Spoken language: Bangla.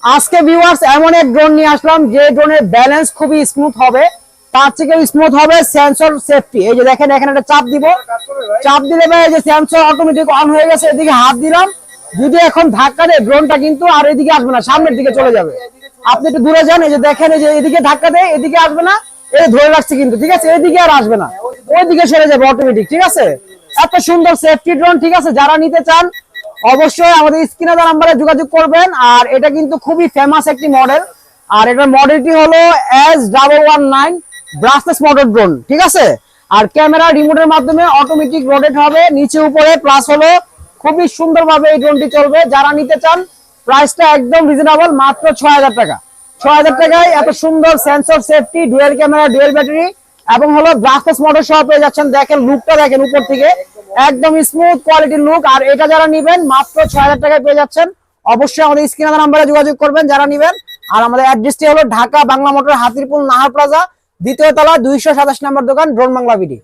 আজকে ভিউয়ার্স এমন এক ড্রোন নিয়ে আসলাম যে ড্রোনের ব্যালেন্স খুবই স্মুথ হবে, তার থেকে স্মুথ হবে সেন্সর সেফটি। এই যে দেখেন এখানে একটা চাপ দিব, চাপ দিলে ভাই এই যে সেন্সর অটোমেটিক অন হয়ে গেছে। এদিকে হাত দিলাম, যদি এখন ধাক্কা দেয় ড্রোনটা কিন্তু আর এদিকে আসবে না, সামনের দিকে চলে যাবে। আপনি একটু দূরে যান, এই যে দেখেন এই যে এদিকে ধাক্কা দেয় এদিকে আসবে না, এই ধরে রাখছি কিন্তু, ঠিক আছে, এদিকে আর আসবে না, ওইদিকে সরে যাবে অটোমেটিক, ঠিক আছে। এত সুন্দর সেফটি ড্রোন, ঠিক আছে। যারা নিতে চান অবশ্যই আমাদের স্ক্রিনে দেওয়া নাম্বারে যোগাযোগ করবেন। আর এটা কিন্তু খুবই ফেমাস একটি মডেল, আর এটার মডেলটি হলো S119 ব্রাসলেস মোটর ড্রোন, ঠিক আছে। আর ক্যামেরা রিমোটের মাধ্যমে অটোমেটিক রোটেট হবে নিচে উপরে, প্লাস হলো খুবই সুন্দরভাবে এই ড্রোনটি চলবে। যারা নিতে চান প্রাইসটা একদম রিজনেবল, মাত্র 6000 টাকা। 6000 টাকায় এত সুন্দর sensor safety, dual camera, dual battery এবং হলো ব্রাসলেস মোটর সহ পেয়ে যাচ্ছেন। দেখেন লুকটা দেখেন উপর থেকে, একদম স্মুথ কোয়ালিটির লুক। আর এটা যারা নিবেন মাত্র 6000 টাকায় পেয়ে যাচ্ছেন। অবশ্যই আমাদের স্ক্রিনে দেওয়া নাম্বারে যোগাযোগ করবেন যারা নিবেন। আর আমাদের অ্যাড্রেসটি হলো ঢাকা বাংলা মোটর, হাতিরপুল, নাহার প্লাজা, দ্বিতীয় তলা, 227 নম্বর দোকান, ড্রোন বাংলা বিডি।